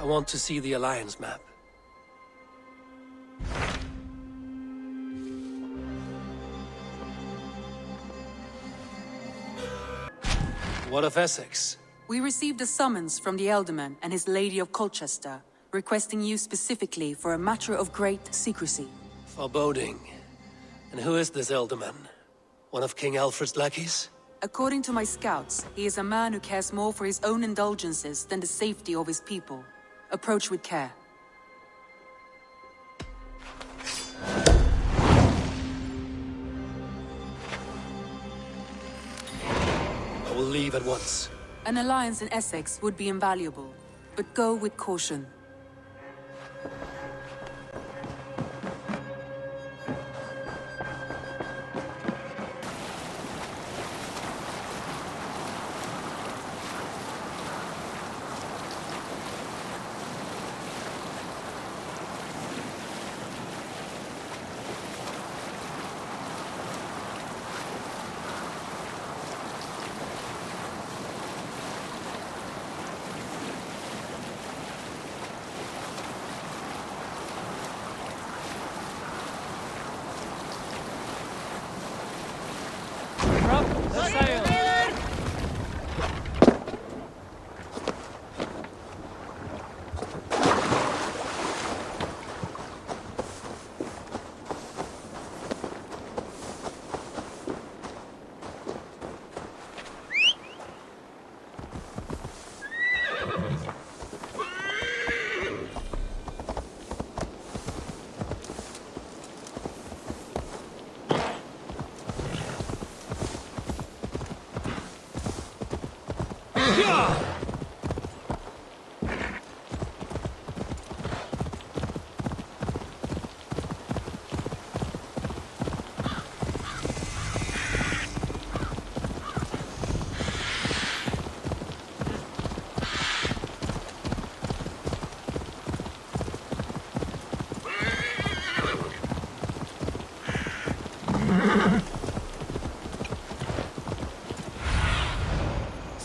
want to see the Alliance map. What of Essex? We received a summons from the Ealdorman and his Lady of Colchester, requesting you specifically for a matter of great secrecy. Foreboding. And who is this Ealdorman? One of King Alfred's lackeys? According to my scouts, he is a man who cares more for his own indulgences than the safety of his people. Approach with care. I will leave at once. An alliance in Essex would be invaluable, but go with caution.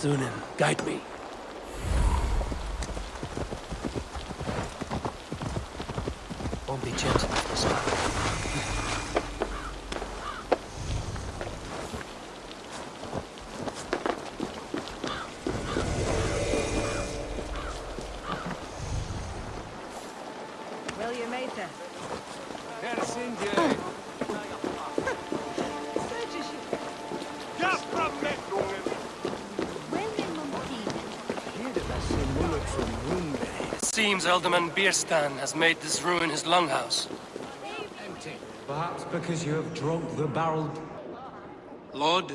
Zunin, guide me. Won't be gentle this time. William Mater. Seems Ealdorman Bierstan has made this ruin his longhouse. Empty. Perhaps because you have drunk the barrel. Lord,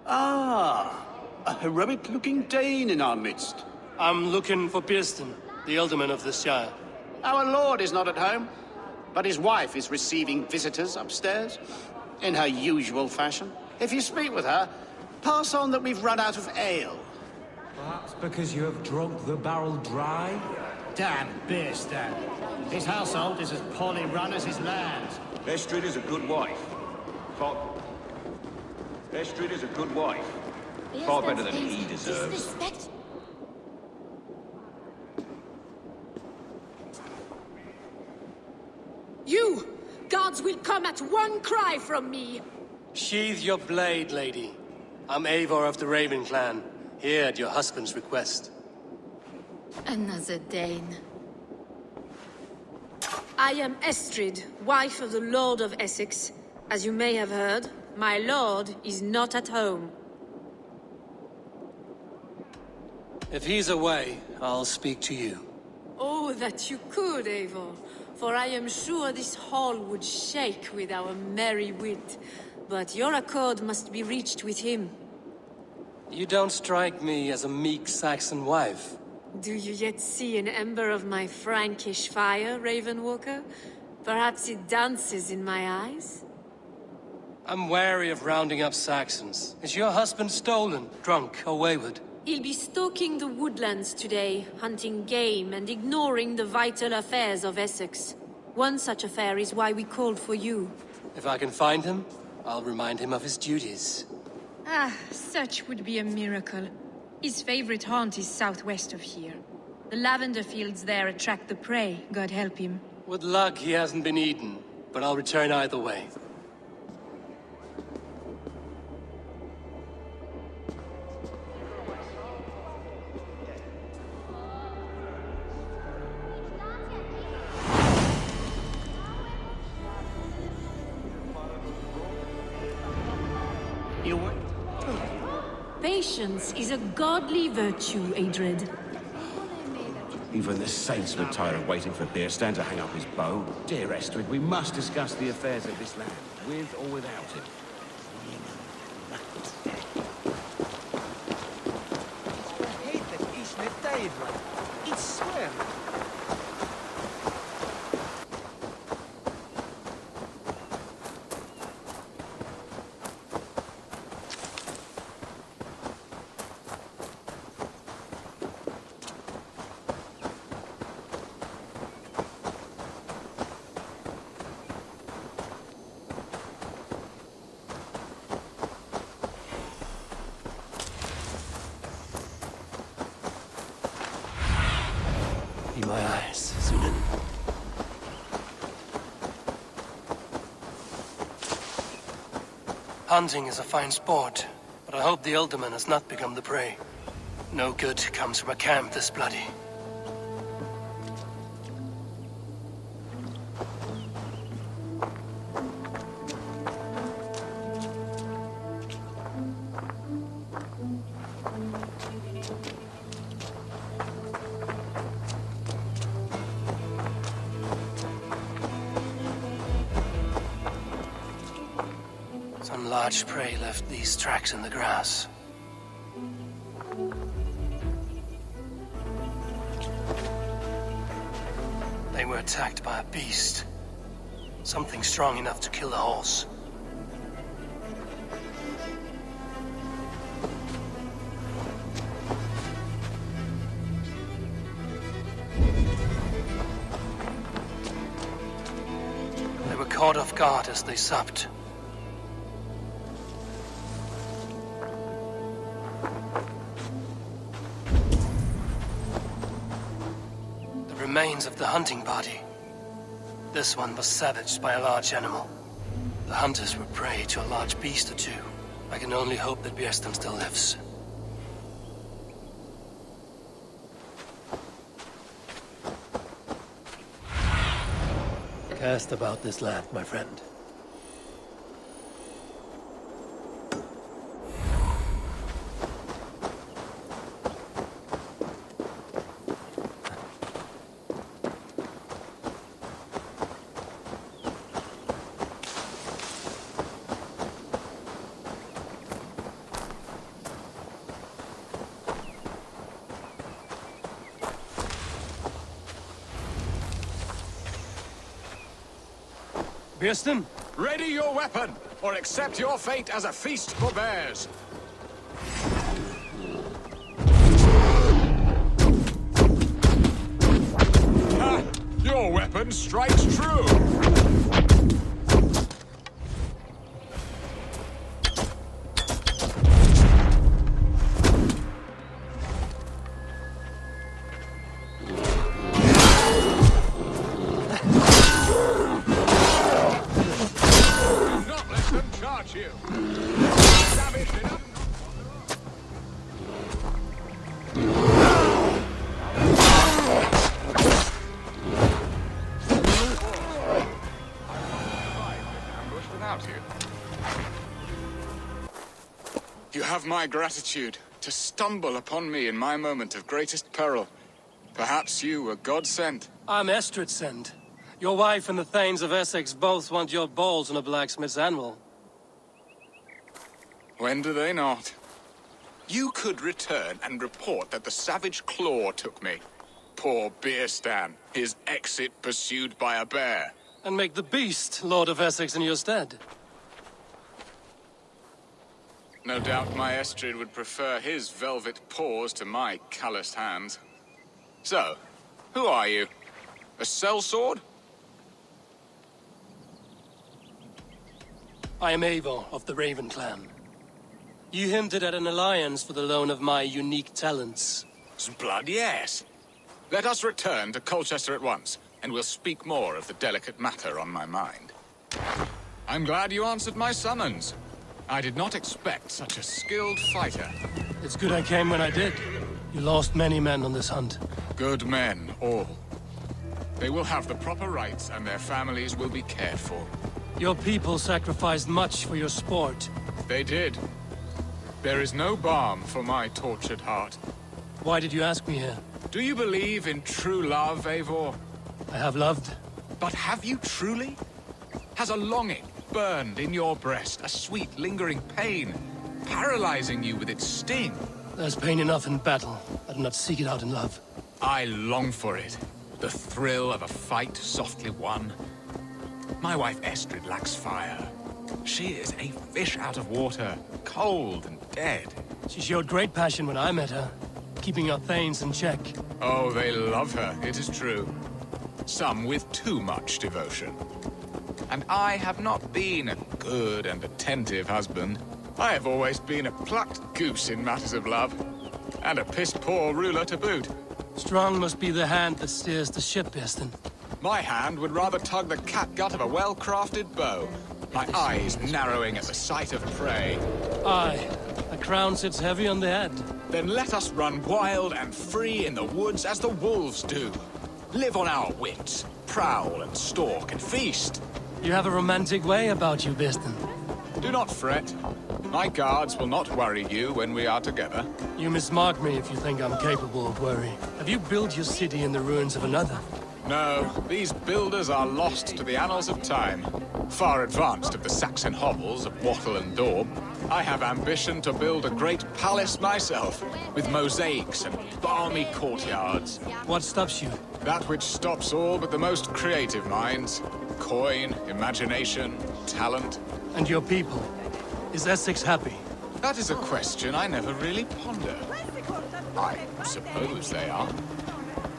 Ah, a heroic-looking Dane in our midst. I'm looking for Bierstan, the Ealdorman of this Shire. Our lord is not at home, but his wife is receiving visitors upstairs, in her usual fashion. If you speak with her, pass on that we've run out of ale. Perhaps because you have drunk the barrel dry? Damn Bierstan. His household is as poorly run as his lands. Estrid is a good wife. Estrid is a good wife. Far better than he deserves. You! Guards will come at one cry from me! Sheathe your blade, lady. I'm Eivor of the Raven clan, here at your husband's request. Another Dane. I am Estrid, wife of the Lord of Essex. As you may have heard, my lord is not at home. If he's away, I'll speak to you. Oh, that you could, Eivor. For I am sure this hall would shake with our merry wit. But your accord must be reached with him. You don't strike me as a meek Saxon wife. Do you yet see an ember of my Frankish fire, Ravenwalker? Perhaps it dances in my eyes? I'm wary of rounding up Saxons. Is your husband stolen, drunk, or wayward? He'll be stalking the woodlands today, hunting game and ignoring the vital affairs of Essex. One such affair is why we called for you. If I can find him, I'll remind him of his duties. Ah, such would be a miracle. His favorite haunt is southwest of here. The lavender fields there attract the prey, God help him. With luck, he hasn't been eaten, but I'll return either way. You what? Patience is a godly virtue, Adred. Even the saints were tired of waiting for Beerstan to hang up his bow. Dear Estrid, we must discuss the affairs of this land, with or without him. I hate that Ishmet died, man. It's swear. Be my eyes, Sunan. Hunting is a fine sport, but I hope the Elderman has not become the prey. No good comes from a camp this bloody. Some large prey left these tracks in the grass. They were attacked by a beast. Something strong enough to kill the horse. They were caught off guard as they supped. Remains of the hunting party. This one was savaged by a large animal. The hunters were prey to a large beast or two. I can only hope that Björnstam still lives. Cast about this land, my friend. Björnstam? Ready your weapon, or accept your fate as a feast for bears. Ha! Your weapon strikes true! You have my gratitude to stumble upon me in my moment of greatest peril. Perhaps you were God sent. I'm Estrid sent. Your wife and the Thanes of Essex both want your balls on a blacksmith's anvil. When do they not? You could return and report that the savage claw took me. Poor Björnstam, his exit pursued by a bear. And make the beast Lord of Essex in your stead. No doubt my Estrid would prefer his velvet paws to my calloused hands. So, who are you? A sellsword? I am Eivor of the Raven clan. You hinted at an alliance for the loan of my unique talents. Blood yes. Let us return to Colchester at once, and we'll speak more of the delicate matter on my mind. I'm glad you answered my summons. I did not expect such a skilled fighter. It's good I came when I did. You lost many men on this hunt. Good men, all. They will have the proper rights, and their families will be cared for. Your people sacrificed much for your sport. They did. There is no balm for my tortured heart. Why did you ask me here? Do you believe in true love, Eivor? I have loved. But have you truly? Has a longing burned in your breast, a sweet, lingering pain, paralyzing you with its sting? There's pain enough in battle. I do not seek it out in love. I long for it. The thrill of a fight softly won. My wife Estrid lacks fire. She is a fish out of water, cold and dead. She showed great passion when I met her, keeping our thanes in check. Oh, they love her, it is true. Some with too much devotion. And I have not been a good and attentive husband. I have always been a plucked goose in matters of love. And a piss-poor ruler to boot. Strong must be the hand that steers the ship, Eston. My hand would rather tug the catgut of a well-crafted bow. My eyes narrowing at the sight of prey. Aye, a crown sits heavy on the head. Then let us run wild and free in the woods as the wolves do. Live on our wits, prowl and stalk and feast. You have a romantic way about you, Biston. Do not fret. My guards will not worry you when we are together. You mismark me if you think I'm capable of worry. Have you built your city in the ruins of another? No, these builders are lost to the annals of time. Far advanced of the Saxon hovels of Wattle and Daub, I have ambition to build a great palace myself, with mosaics and balmy courtyards. What stops you? That which stops all but the most creative minds. Coin, imagination, talent. And your people? Is Essex happy? That is a question I never really ponder. I suppose they are.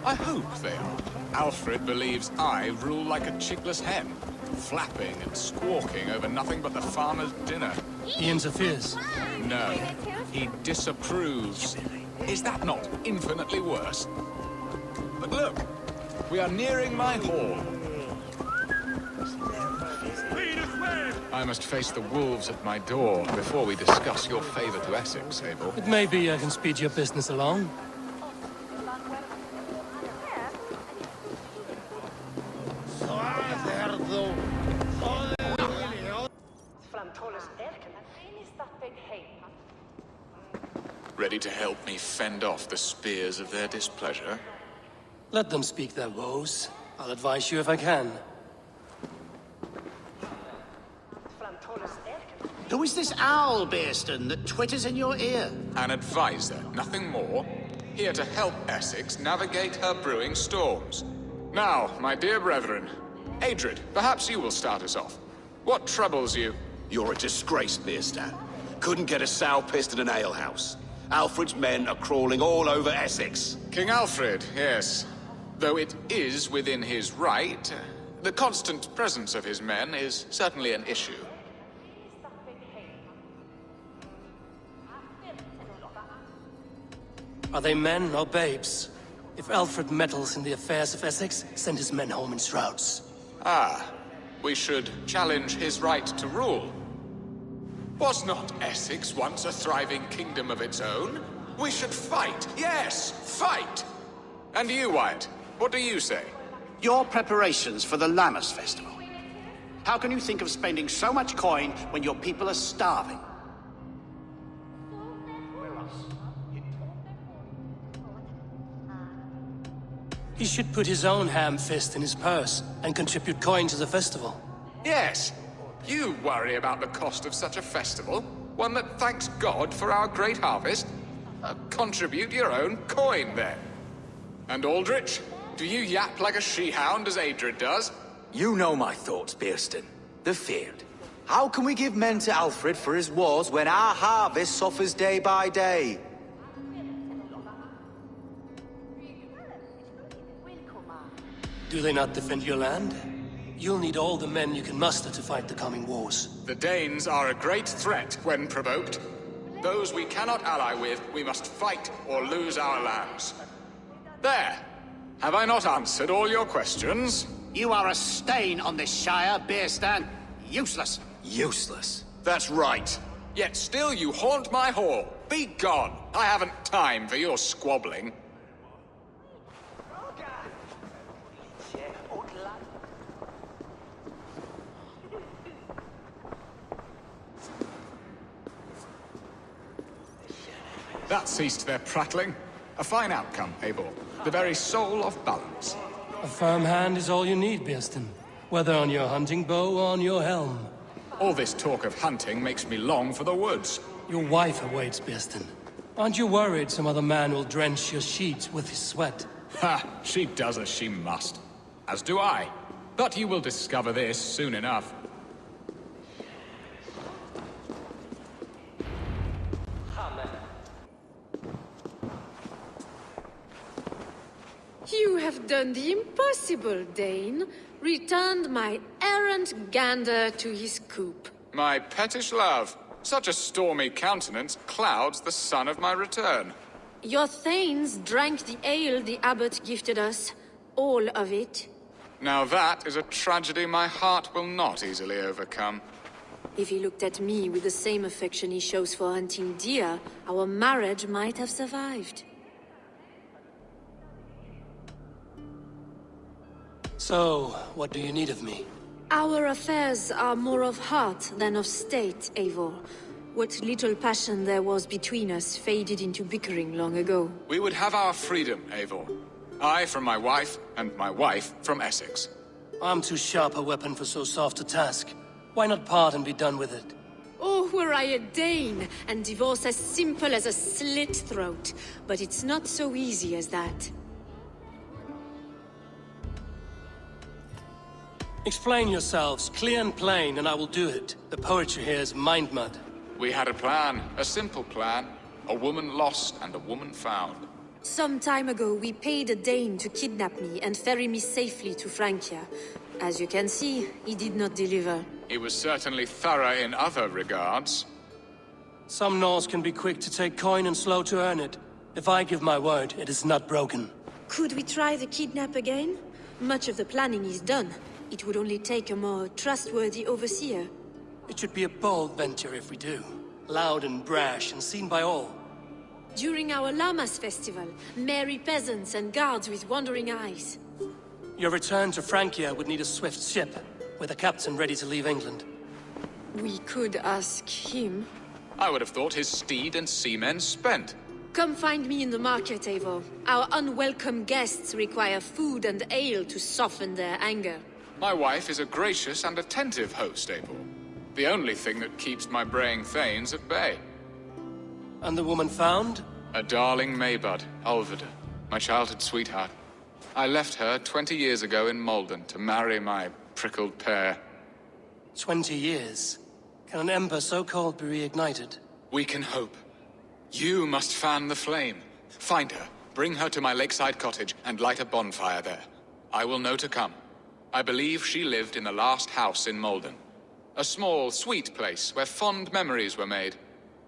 I hope they are. Alfred believes I rule like a chickless hen, flapping and squawking over nothing but the farmer's dinner. He interferes? No, he disapproves. Is that not infinitely worse? But look, we are nearing my hall. I must face the wolves at my door before we discuss your favor to Essex, Abel. It may be I can speed your business along. Ready to help me fend off the spears of their displeasure? Let them speak their woes. I'll advise you if I can. Who is this owl, Bearston, that twitters in your ear? An advisor, nothing more. Here to help Essex navigate her brewing storms. Now, my dear brethren, Adrid, perhaps you will start us off. What troubles you? You're a disgrace, Beerstan. Couldn't get a sow pissed in an alehouse. Alfred's men are crawling all over Essex. King Alfred, yes. Though it is within his right, the constant presence of his men is certainly an issue. Are they men or babes? If Alfred meddles in the affairs of Essex, send his men home in shrouds. Ah, we should challenge his right to rule. Was not Essex once a thriving kingdom of its own? We should fight, yes, fight! And you, Wyatt, what do you say? Your preparations for the Lammas festival. How can you think of spending so much coin when your people are starving? He should put his own ham fist in his purse and contribute coin to the festival. Yes, you worry about the cost of such a festival, one that thanks God for our great harvest. Contribute your own coin, then. And Aldrich, do you yap like a she-hound as Adrid does? You know my thoughts, Bearston. The field. How can we give men to Alfred for his wars when our harvest suffers day by day? Do they not defend your land? You'll need all the men you can muster to fight the coming wars. The Danes are a great threat when provoked. Those we cannot ally with, we must fight or lose our lands. There! Have I not answered all your questions? You are a stain on this Shire, Beerstan. Useless. Useless. That's right. Yet still you haunt my hall. Be gone. I haven't time for your squabbling. That ceased their prattling. A fine outcome, Eivor. The very soul of balance. A firm hand is all you need, Beerstan. Whether on your hunting bow or on your helm. All this talk of hunting makes me long for the woods. Your wife awaits, Beerstan. Aren't you worried some other man will drench your sheets with his sweat? Ha! She does as she must. As do I. But you will discover this soon enough. You have done the impossible, Dane. Returned my errant gander to his coop. My pettish love. Such a stormy countenance clouds the sun of my return. Your thanes drank the ale the abbot gifted us. All of it. Now that is a tragedy my heart will not easily overcome. If he looked at me with the same affection he shows for hunting deer, our marriage might have survived. So, what do you need of me? Our affairs are more of heart than of state, Eivor. What little passion there was between us faded into bickering long ago. We would have our freedom, Eivor. I from my wife, and my wife from Essex. I'm too sharp a weapon for so soft a task. Why not part and be done with it? Oh, were I a Dane, and divorce as simple as a slit throat. But it's not so easy as that. Explain yourselves, clear and plain, and I will do it. The poetry here is mind mud. We had a plan, a simple plan. A woman lost and a woman found. Some time ago, we paid a Dane to kidnap me and ferry me safely to Francia. As you can see, he did not deliver. He was certainly thorough in other regards. Some Norse can be quick to take coin and slow to earn it. If I give my word, it is not broken. Could we try the kidnap again? Much of the planning is done. It would only take a more trustworthy overseer. It should be a bold venture if we do. Loud and brash and seen by all. During our Llamas festival, merry peasants and guards with wandering eyes. Your return to Francia would need a swift ship, with a captain ready to leave England. We could ask him. I would have thought his steed and seamen spent. Come find me in the market, Eivor. Our unwelcome guests require food and ale to soften their anger. My wife is a gracious and attentive host, Eivor. The only thing that keeps my braying thanes at bay. And the woman found? A darling Maybud, Alvida, my childhood sweetheart. I left her 20 years ago in Malden to marry my prickled pear. 20 years? Can an ember so cold be reignited? We can hope. You must fan the flame. Find her, bring her to my lakeside cottage, and light a bonfire there. I will know to come. I believe she lived in the last house in Malden. A small, sweet place where fond memories were made.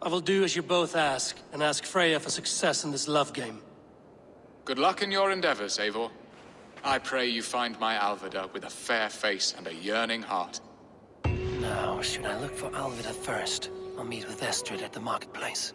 I will do as you both ask, and ask Freya for success in this love game. Good luck in your endeavors, Eivor. I pray you find my Alvida with a fair face and a yearning heart. Now, should I look for Alvida first, or meet with Estrid at the marketplace?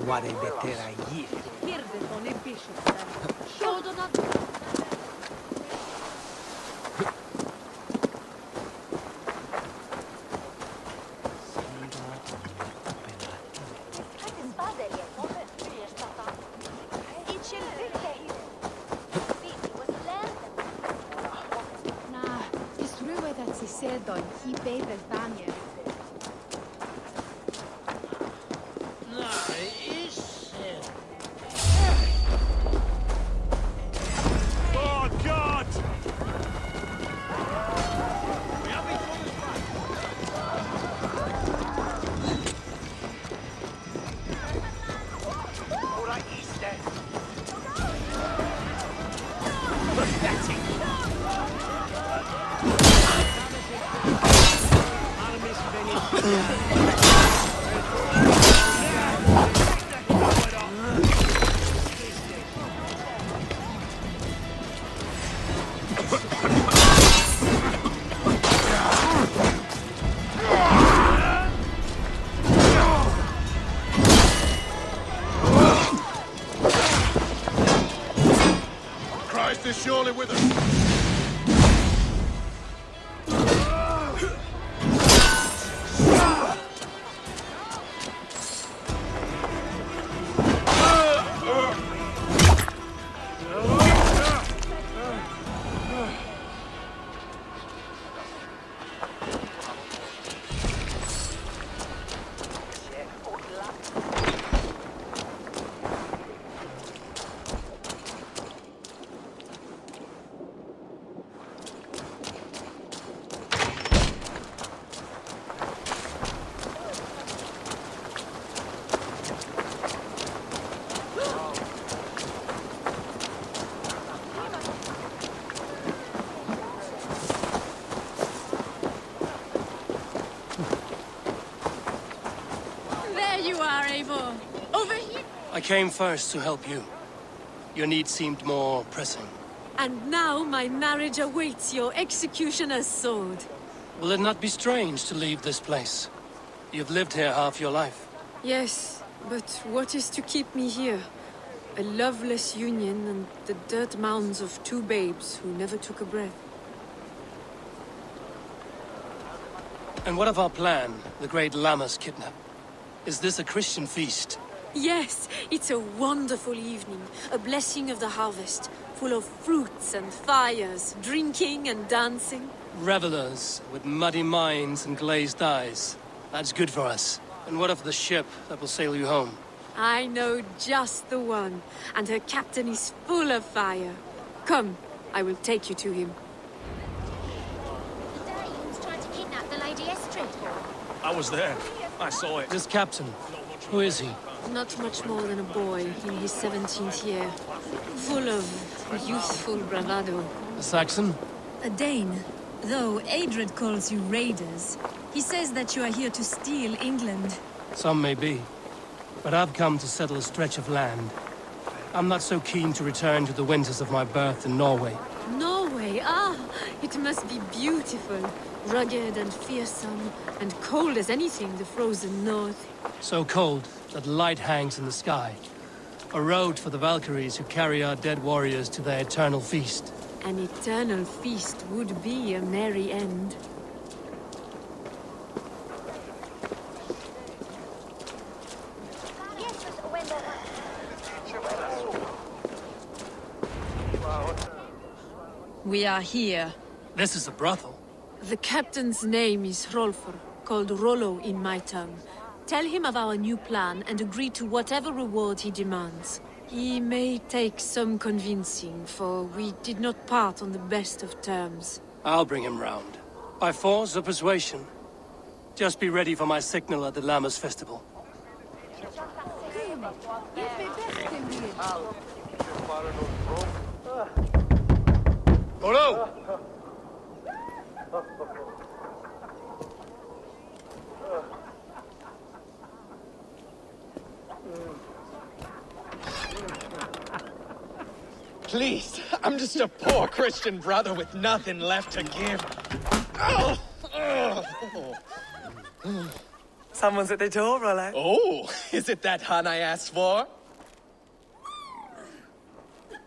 Vare betera i. sedon hi beves banie. Oh, God! Christ is surely with us. There you are, Eivor. Over here. I came first to help you. Your need seemed more pressing. And now my marriage awaits your executioner's sword. Will it not be strange to leave this place? You've lived here half your life. Yes, but what is to keep me here? A loveless union and the dirt mounds of two babes who never took a breath. And what of our plan, the great Lammas kidnap? Is this a Christian feast? Yes, it's a wonderful evening, a blessing of the harvest, full of fruits and fires, drinking and dancing. Revelers with muddy minds and glazed eyes. That's good for us. And what of the ship that will sail you home? I know just the one, and her captain is full of fire. Come, I will take you to him. The Danes tried to kidnap the Lady Estrid. I was there. I saw it. This captain, who is he? Not much more than a boy in his 17th year, full of youthful bravado. A Saxon? A Dane. Though Adred calls you raiders, he says that you are here to steal England. Some may be. But I've come to settle a stretch of land. I'm not so keen to return to the winters of my birth in Norway. Norway, ah, it must be beautiful. Rugged and fearsome, and cold as anything the frozen north. So cold that light hangs in the sky. A road for the Valkyries who carry our dead warriors to their eternal feast. An eternal feast would be a merry end. We are here. This is a brothel. The captain's name is Hrolfr, called Rollo in my tongue. Tell him of our new plan and agree to whatever reward he demands. He may take some convincing, for we did not part on the best of terms. I'll bring him round. By force or persuasion. Just be ready for my signal at the Lammas festival. Rollo! Please, I'm just a poor Christian brother with nothing left to give. Oh. Someone's at the door, Rollo. Oh, is it that hun I asked for?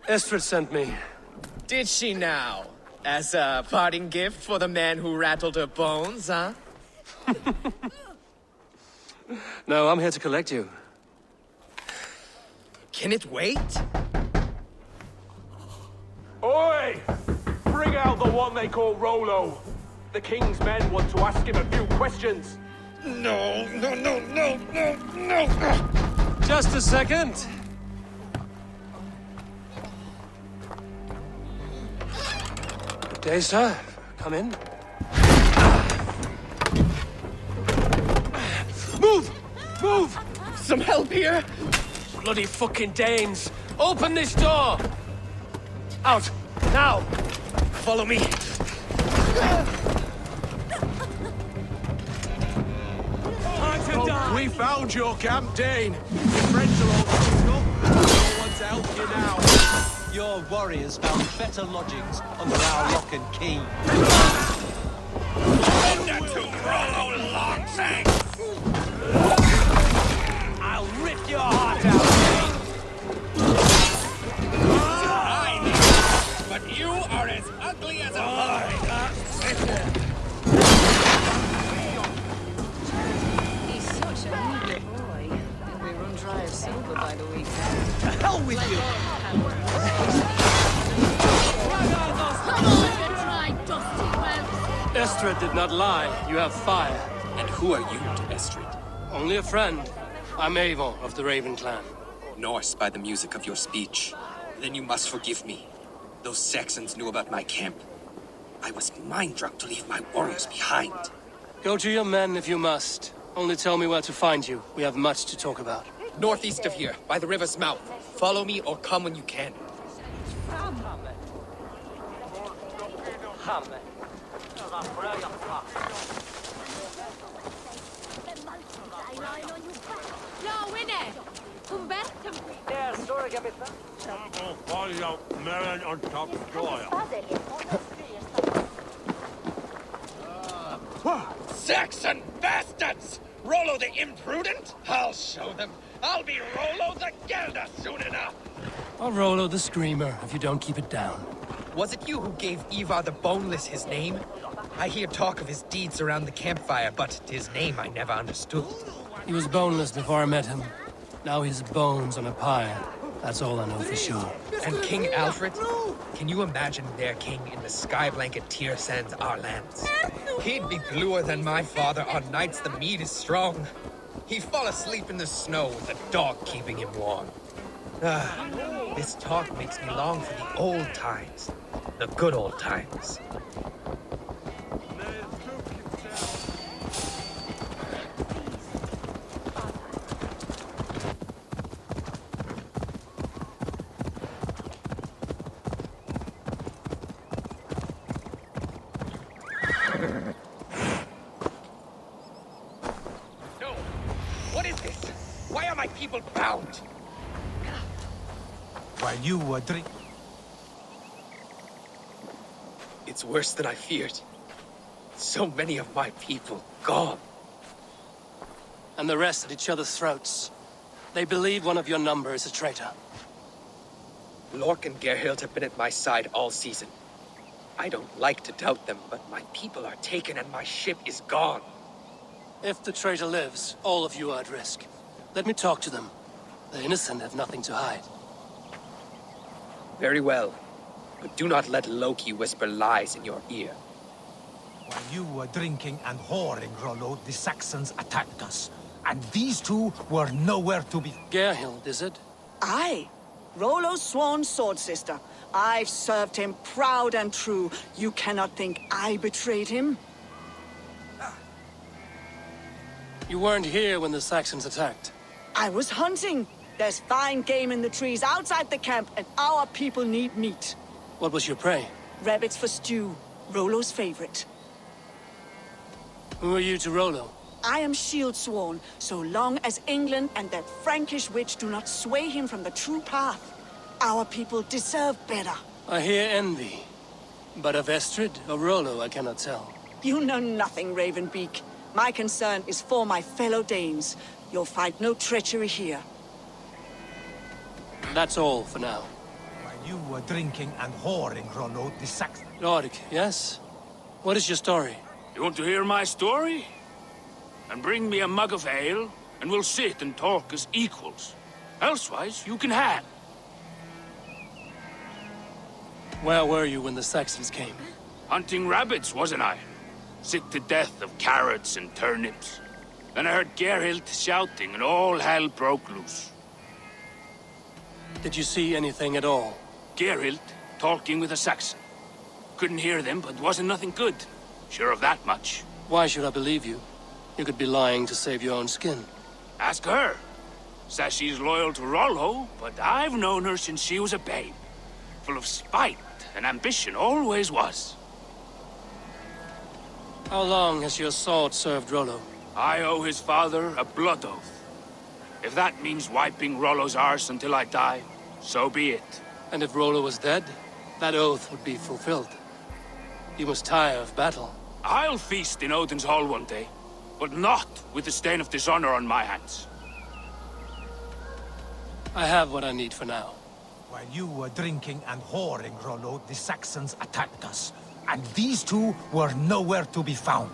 Estrid sent me. Did she now? As a parting gift for the man who rattled her bones, huh? No, I'm here to collect you. Can it wait? Oi! Bring out the one they call Rollo. The king's men want to ask him a few questions. No. Just a second. Good day, sir. Come in. Move! Move! Some help here? Bloody fucking Danes! Open this door! Out! Now! Follow me! We found your camp, Dane. Your friends are all fucked up. No one to help you now. Your warriors found better lodgings under our lock and key. Surrender to Rollo Longshanks! I'll rip your heart out, Dane! But you are as ugly as a boy. He's such a meager boy, and we run dry of silver by the weekend. To hell with you! Estrid did not lie. You have fire. And who are you to Estrid? Only a friend. I'm Avon of the Raven clan. Norse by the music of your speech. Then you must forgive me. Those Saxons knew about my camp. I was mind-drunk to leave my warriors behind. Go to your men if you must. Only tell me where to find you. We have much to talk about. Northeast of here, by the river's mouth. Follow me or come when you can. Saxon bastards! Rollo the imprudent? I'll show them. I'll be Rollo the Gelder soon enough. Or Rollo the Screamer, if you don't keep it down. Was it you who gave Ivar the Boneless his name? I hear talk of his deeds around the campfire, but his name I never understood. He was boneless before I met him. Now he's bones on a pyre. That's all I know for sure. And King Alfred? Can you imagine their king in the sky blanket tier sands our lands? He'd be bluer than my father on nights the mead is strong. He'd fall asleep in the snow with a dog keeping him warm. This talk makes me long for the old times. The good old times. No! What is this? Why are my people bound? While you were drink... It's worse than I feared. So many of my people gone. And the rest at each other's throats. They believe one of your number is a traitor. Lork and Gerhild have been at my side all season. I don't like to doubt them, but my people are taken and my ship is gone. If the traitor lives, all of you are at risk. Let me talk to them. The innocent have nothing to hide. Very well. But do not let Loki whisper lies in your ear. While you were drinking and whoring, Rollo, the Saxons attacked us. And these two were nowhere to be... Gerhild, is it? Aye. Rollo's sworn sword sister. I've served him proud and true. You cannot think I betrayed him? You weren't here when the Saxons attacked. I was hunting. There's fine game in the trees outside the camp, and our people need meat. What was your prey? Rabbits for stew. Rollo's favorite. Who are you to Rollo? I am shield sworn, so long as England and that Frankish witch do not sway him from the true path. Our people deserve better. I hear envy. But of Estrid or Rollo, I cannot tell. You know nothing, Ravenbeak. My concern is for my fellow Danes. You'll find no treachery here. That's all for now. While you were drinking and whoring, Rollo, the Saxons... Lord, yes? What is your story? You want to hear my story? And bring me a mug of ale, and we'll sit and talk as equals. Elsewise, you can have. Where were you when the Saxons came? Hunting rabbits, wasn't I? sick to death of carrots and turnips. Then I heard Geralt shouting, and all hell broke loose. Did you see anything at all? Geralt talking with a Saxon. Couldn't hear them, but wasn't nothing good. Sure of that much. Why should I believe you? You could be lying to save your own skin. Ask her. Says she's loyal to Rollo, but I've known her since she was a babe. Full of spite and ambition, always was. How long has your sword served Rollo? I owe his father a blood oath. If that means wiping Rollo's arse until I die, so be it. And if Rollo was dead, that oath would be fulfilled. You must tire of battle. I'll feast in Odin's hall one day, but not with the stain of dishonor on my hands. I have what I need for now. While you were drinking and whoring, Rollo, the Saxons attacked us. And these two were nowhere to be found.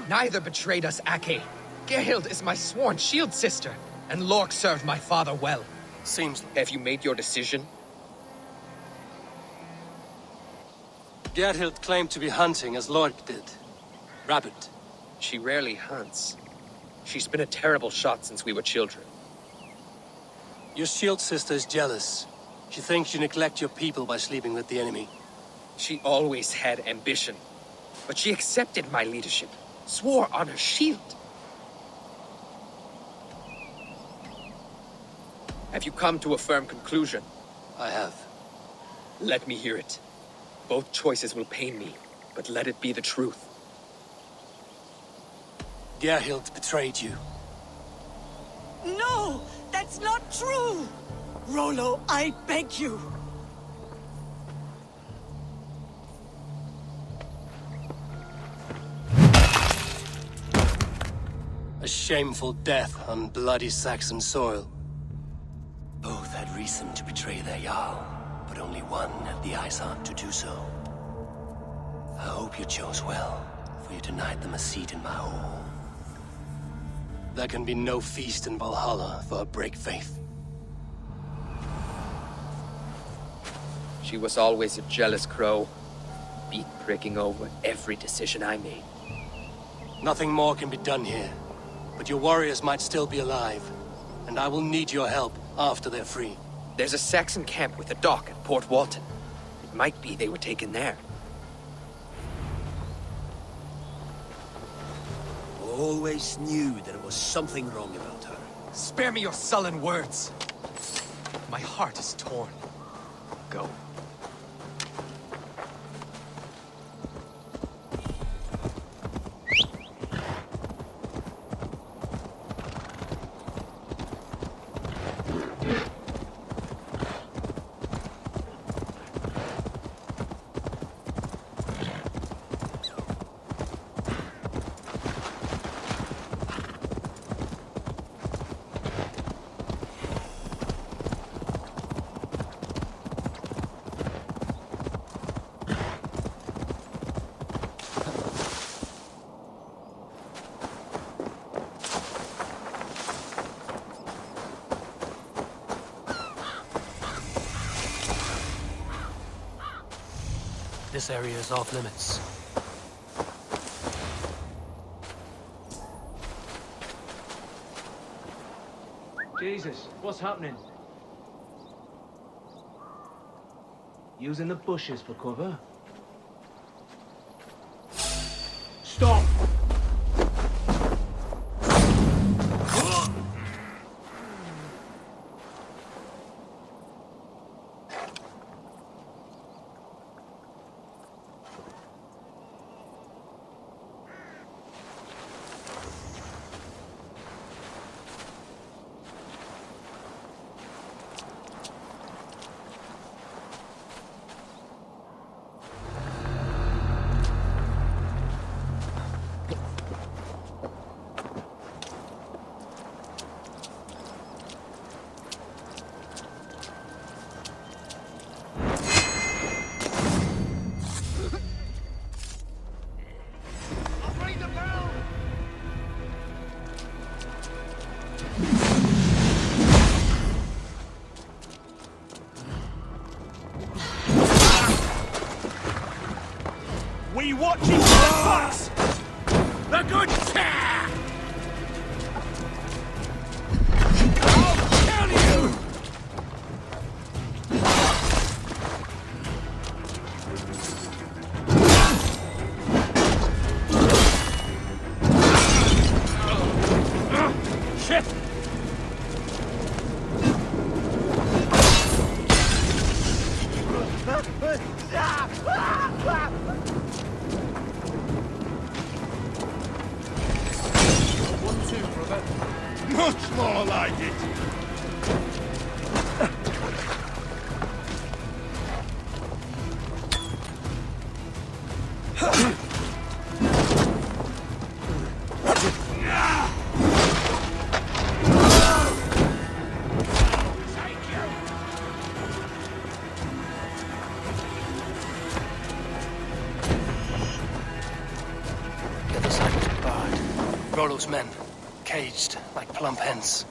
Neither betrayed us, Ake. Gerhild is my sworn shield sister, and Lork served my father well. Seems... Have you made your decision? Gerhild claimed to be hunting as Lork did. Rabbit. She rarely hunts. She's been a terrible shot since we were children. Your shield sister is jealous. She thinks you neglect your people by sleeping with the enemy. She always had ambition, but she accepted my leadership, swore on her shield. Have you come to a firm conclusion? I have. Let me hear it. Both choices will pain me, but let it be the truth. Gerhild betrayed you. No! That's not true! Rollo, I beg you! A shameful death on bloody Saxon soil. Both had reason to betray their Jarl, but only one had the eyesight to do so. I hope you chose well, for you denied them a seat in my hall. There can be no feast in Valhalla for a break faith. She was always a jealous crow, beak pricking over every decision I made. Nothing more can be done here, but your warriors might still be alive, and I will need your help after they're free. There's a Saxon camp with a dock at Port Walton. It might be they were taken there. Always knew there was something wrong about her. Spare me your sullen words. My heart is torn. Go. This area is off limits. Jesus, what's happening? Using the bushes for cover? Stop! We watching for the fox! Good cha! I'll kill you! Shit! Much more like it. The other side was barred. Rollo's men, caged like plump hens.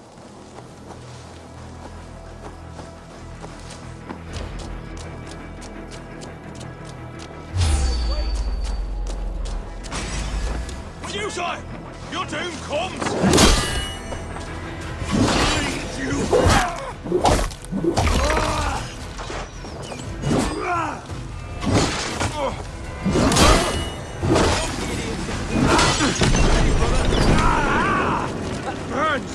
Will you say? Your doom comes! Lead you! That burns!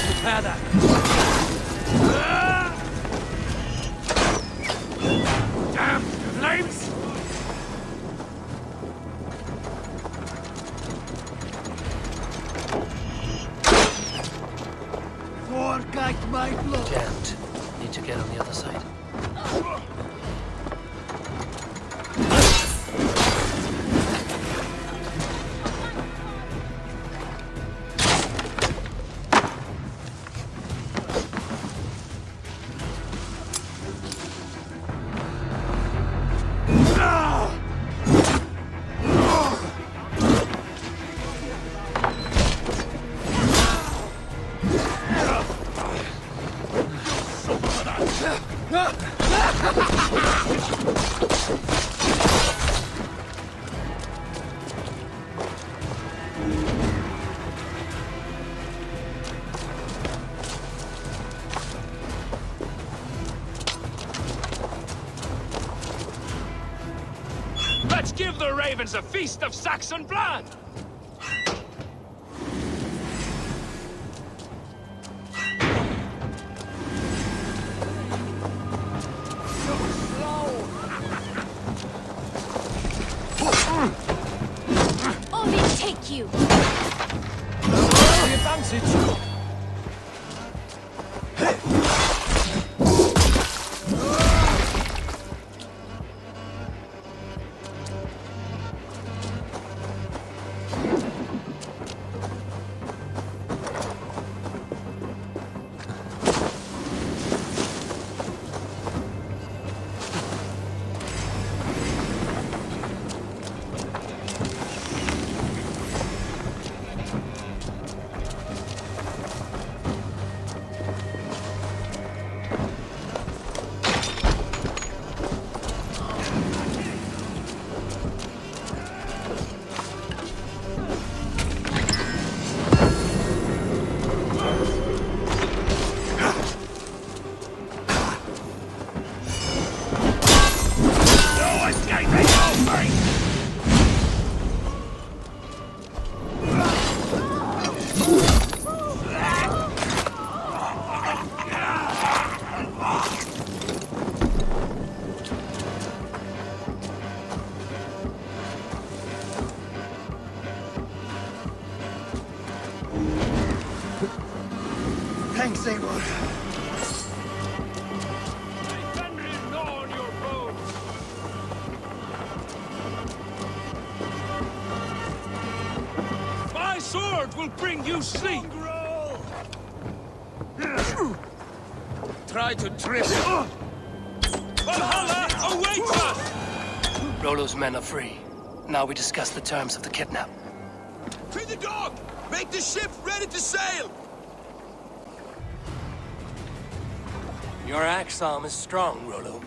Repair that! Damn flames! Forget my blood. Jammed. Need to get on the other side. Let's give the ravens a feast of Saxon blood! Orville, take you! The advantage. Thanks, Seymour. My sword will bring you sleep! Try to trip it! Valhalla awaits us! Rollo's men are free. Now we discuss the terms of the kidnap. Free the dog! Make the ship ready to sail! Your axe arm is strong, Rollo.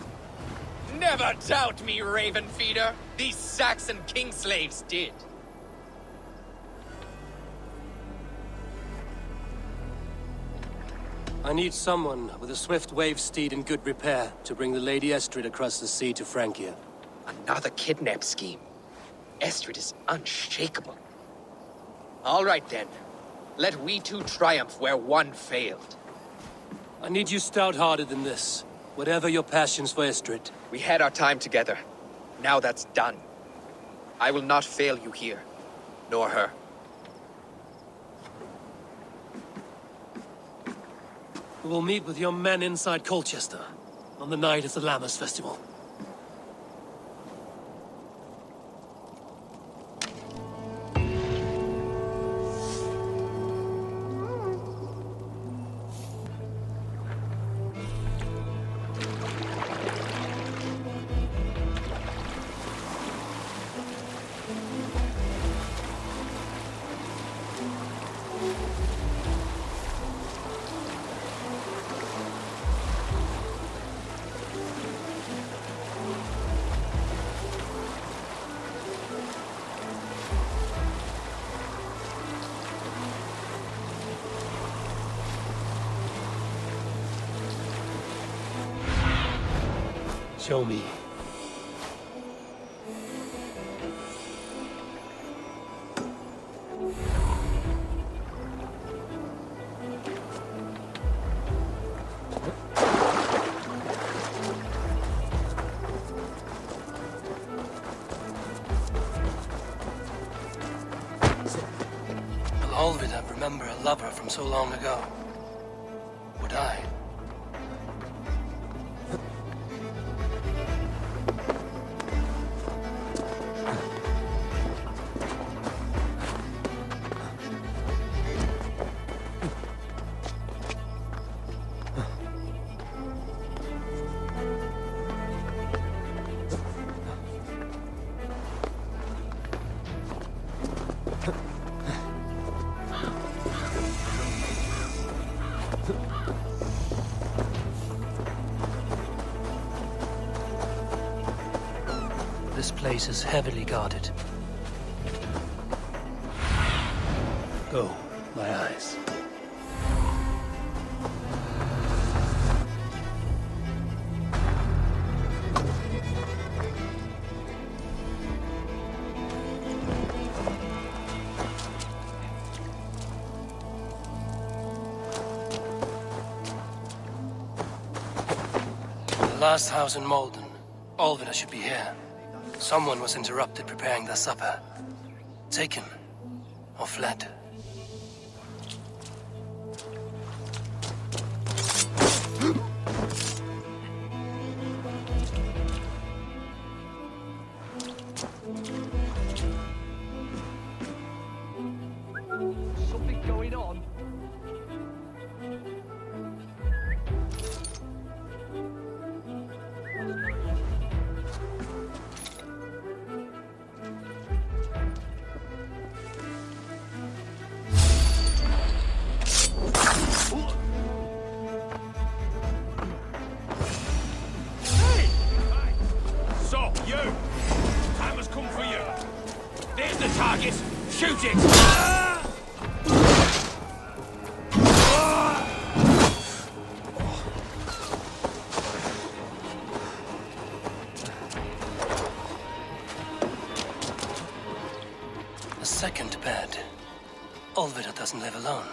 Never doubt me, Raven Feeder. These Saxon king slaves did. I need someone with a swift wave steed in good repair to bring the Lady Estrid across the sea to Francia. Another kidnap scheme. Estrid is unshakable. All right then. Let we two triumph where one failed. I need you stout-hearted than this. Whatever your passions for Estrid. We had our time together. Now that's done. I will not fail you here, nor her. We will meet with your men inside Colchester on the night of the Lammas Festival. Show me. Will Olvida remember a lover from so long ago? Would I? This place is heavily guarded. Go, my eyes. The last house in Malden. Olvida should be here. Someone was interrupted preparing their supper. Taken. Or fled. Something going on? So, you! Time has come for you. There's the target. Shoot it! A second bed. Olvida doesn't live alone.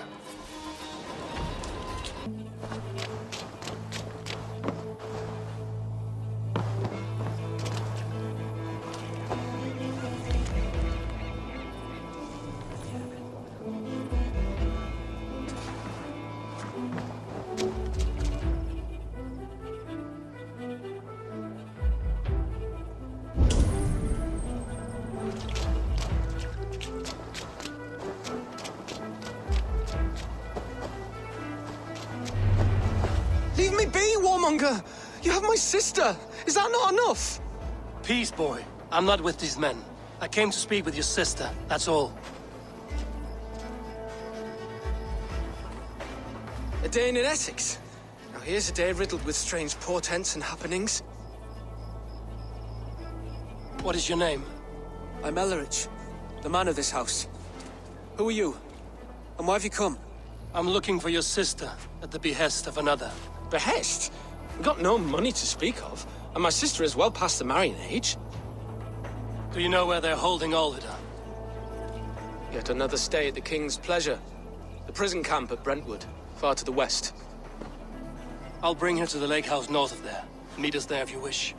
Leave me be, warmonger! You have my sister! Is that not enough? Peace, boy. I'm not with these men. I came to speak with your sister, that's all. A day in Essex. Now here's a day riddled with strange portents and happenings. What is your name? I'm Ellerich, the man of this house. Who are you? And why have you come? I'm looking for your sister at the behest of another. Behest? We've got no money to speak of, and my sister is well past the marrying age. Do you know where they're holding Olvida? Yet another stay at the King's pleasure. The prison camp at Brentwood, far to the west. I'll bring her to the lake house north of there. Meet us there if you wish.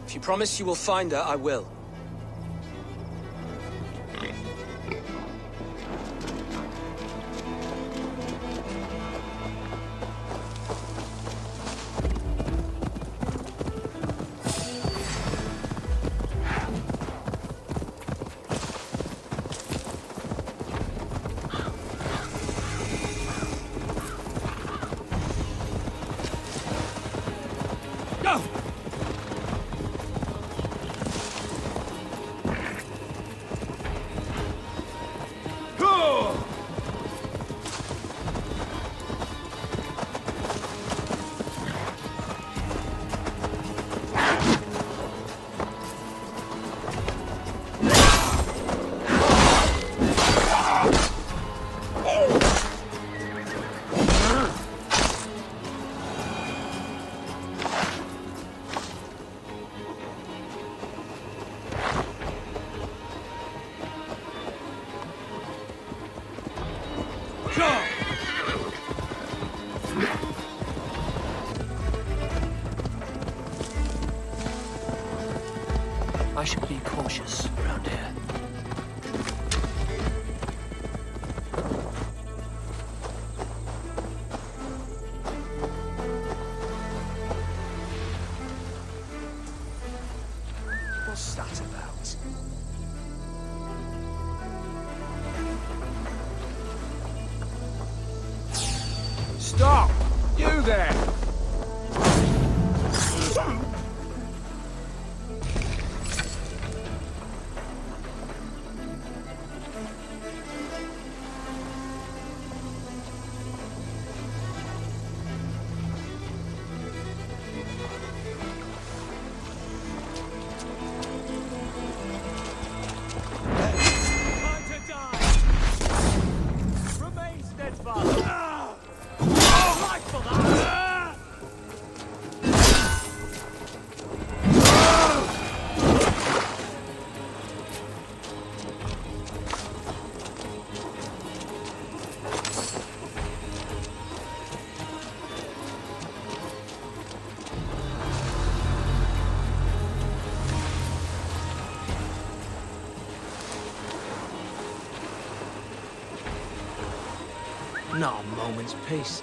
If you promise you will find her, I will. I should be cautious around here. What's that about? Stop! You there! Not a moment's peace.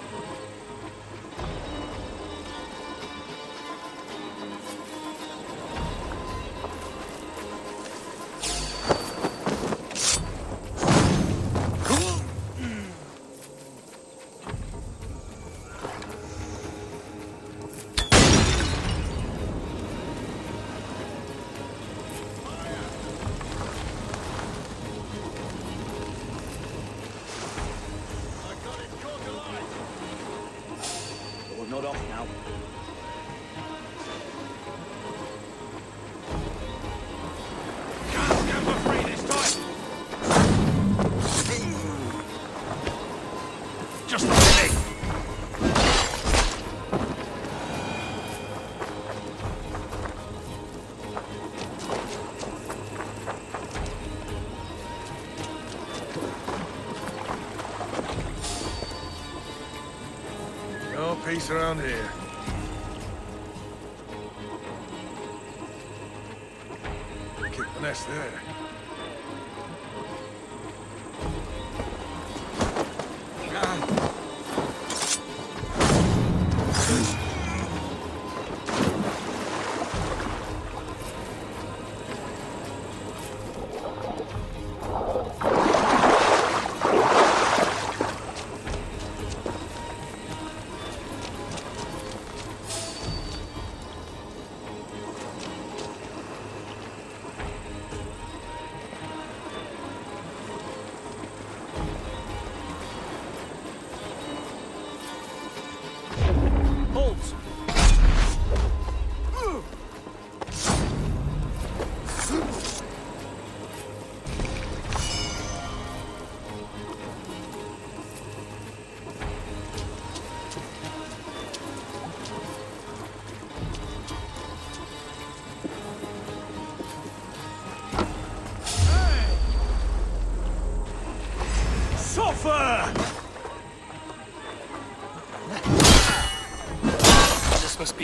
Not off now. Can't stand for free this time! Just a minute! No peace around here. Kick the nest there.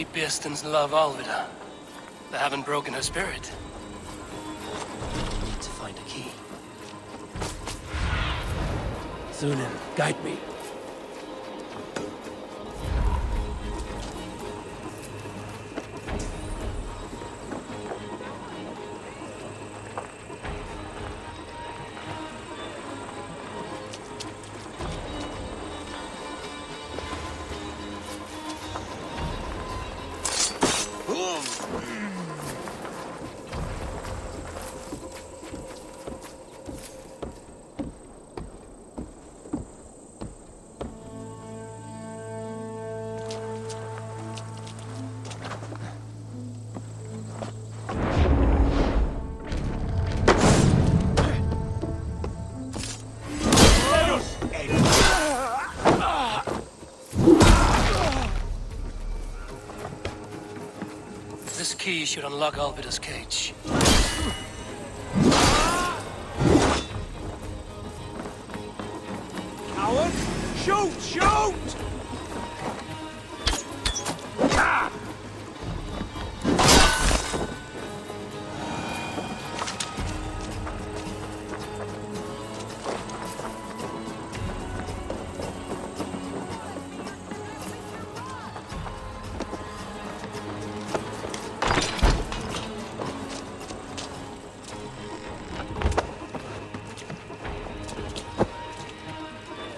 Maybe Bearstons love Alvida. They haven't broken her spirit. Need to find a key. Sunan, guide me. This key should unlock Alvida's cage. Coward! Shoot! Shoot! Ah!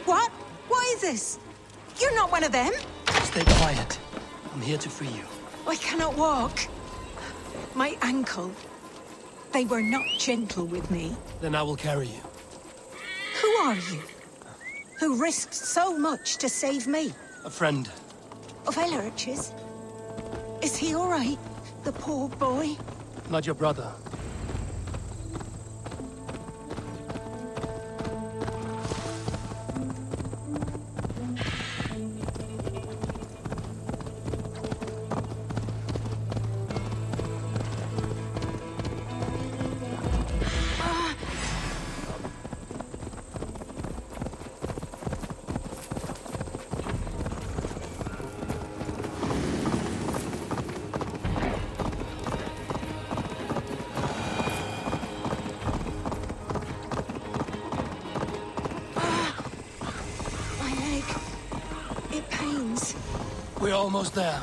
What? What is this? You're not one of them? Stay quiet. I'm here to free you. I cannot walk. My ankle. They were not gentle with me. Then I will carry you. Who are you? Who risked so much to save me? A friend. Of Elrich's? Is he all right? The poor boy? Not your brother. We're almost there.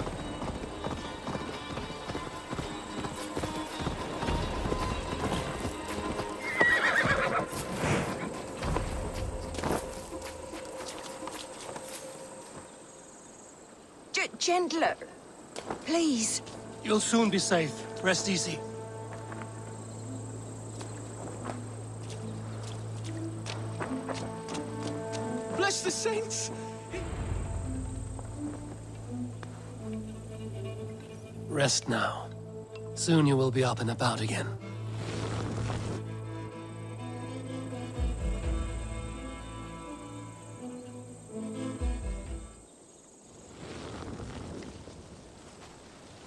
Gentler. Please. You'll soon be safe. Rest easy. Bless the saints! Rest now. Soon you will be up and about again.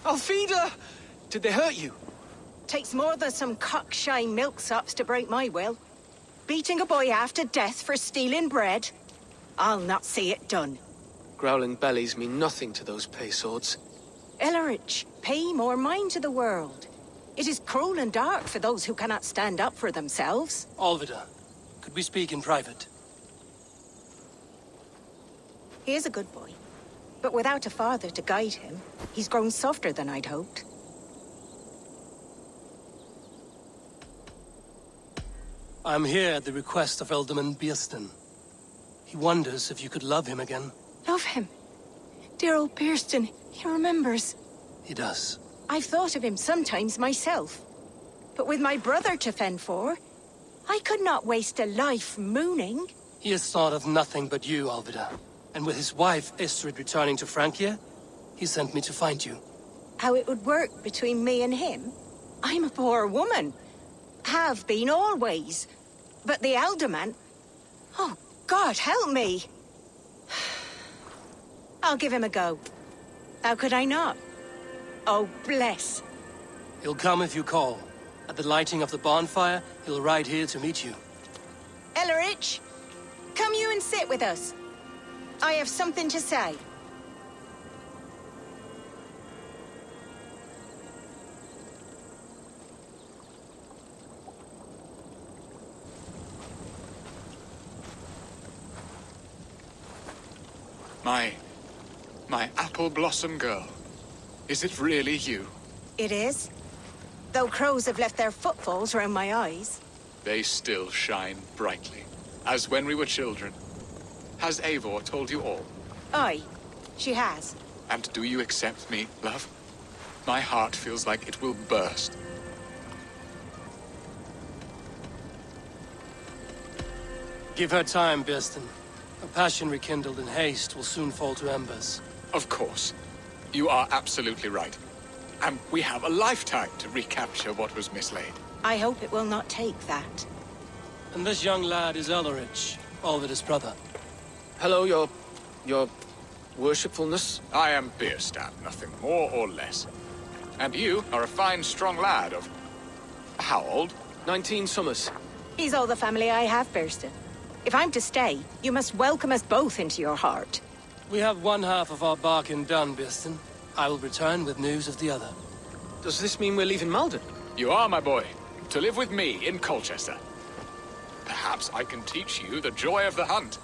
Alfida! Did they hurt you? Takes more than some cockshy milksops to break my will. Beating a boy half to death for stealing bread? I'll not see it done. Growling bellies mean nothing to those pay swords. Ellerich, pay more mind to the world. It is cruel and dark for those who cannot stand up for themselves. Alvida, could we speak in private? He is a good boy, but without a father to guide him, he's grown softer than I'd hoped. I'm here at the request of Ealdorman Bearston. He wonders if you could love him again. Love him? Dear old Bearston, he remembers. He does. I've thought of him sometimes myself. But with my brother to fend for, I could not waste a life mooning. He has thought of nothing but you, Alvida. And with his wife, Estrid, returning to Francia, he sent me to find you. How it would work between me and him? I'm a poor woman. Have been always. But the Alderman... Oh, God, help me! I'll give him a go. How could I not? Oh, bless. He'll come if you call. At the lighting of the bonfire, he'll ride here to meet you. Ellerich, come you and sit with us. I have something to say. My apple blossom girl. Is it really you? It is. Though crows have left their footfalls around my eyes. They still shine brightly, as when we were children. Has Eivor told you all? Aye, she has. And do you accept me, love? My heart feels like it will burst. Give her time, Birsten. A passion rekindled in haste will soon fall to embers. Of course. You are absolutely right. And we have a lifetime to recapture what was mislaid. I hope it will not take that. And this young lad is Ellerich, Alvid's brother. Hello, your worshipfulness. I am Bierstadt, nothing more or less. And you are a fine, strong lad of... how old? 19 summers. He's all the family I have, Birsten. If I'm to stay, you must welcome us both into your heart. We have one half of our bargain done, Birsten. I will return with news of the other. Does this mean we're leaving Malden? You are, my boy, to live with me in Colchester. Perhaps I can teach you the joy of the hunt.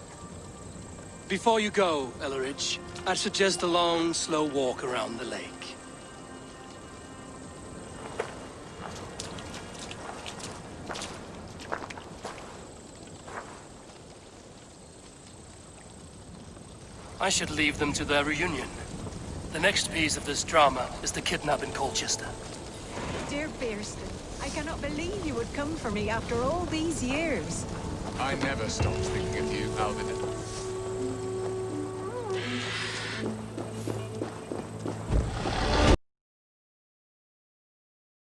Before you go, Ellerich, I'd suggest a long, slow walk around the lake. I should leave them to their reunion. The next piece of this drama is the kidnap in Colchester. Dear Birsten, I cannot believe you would come for me after all these years. I never stopped thinking of you, Alvid.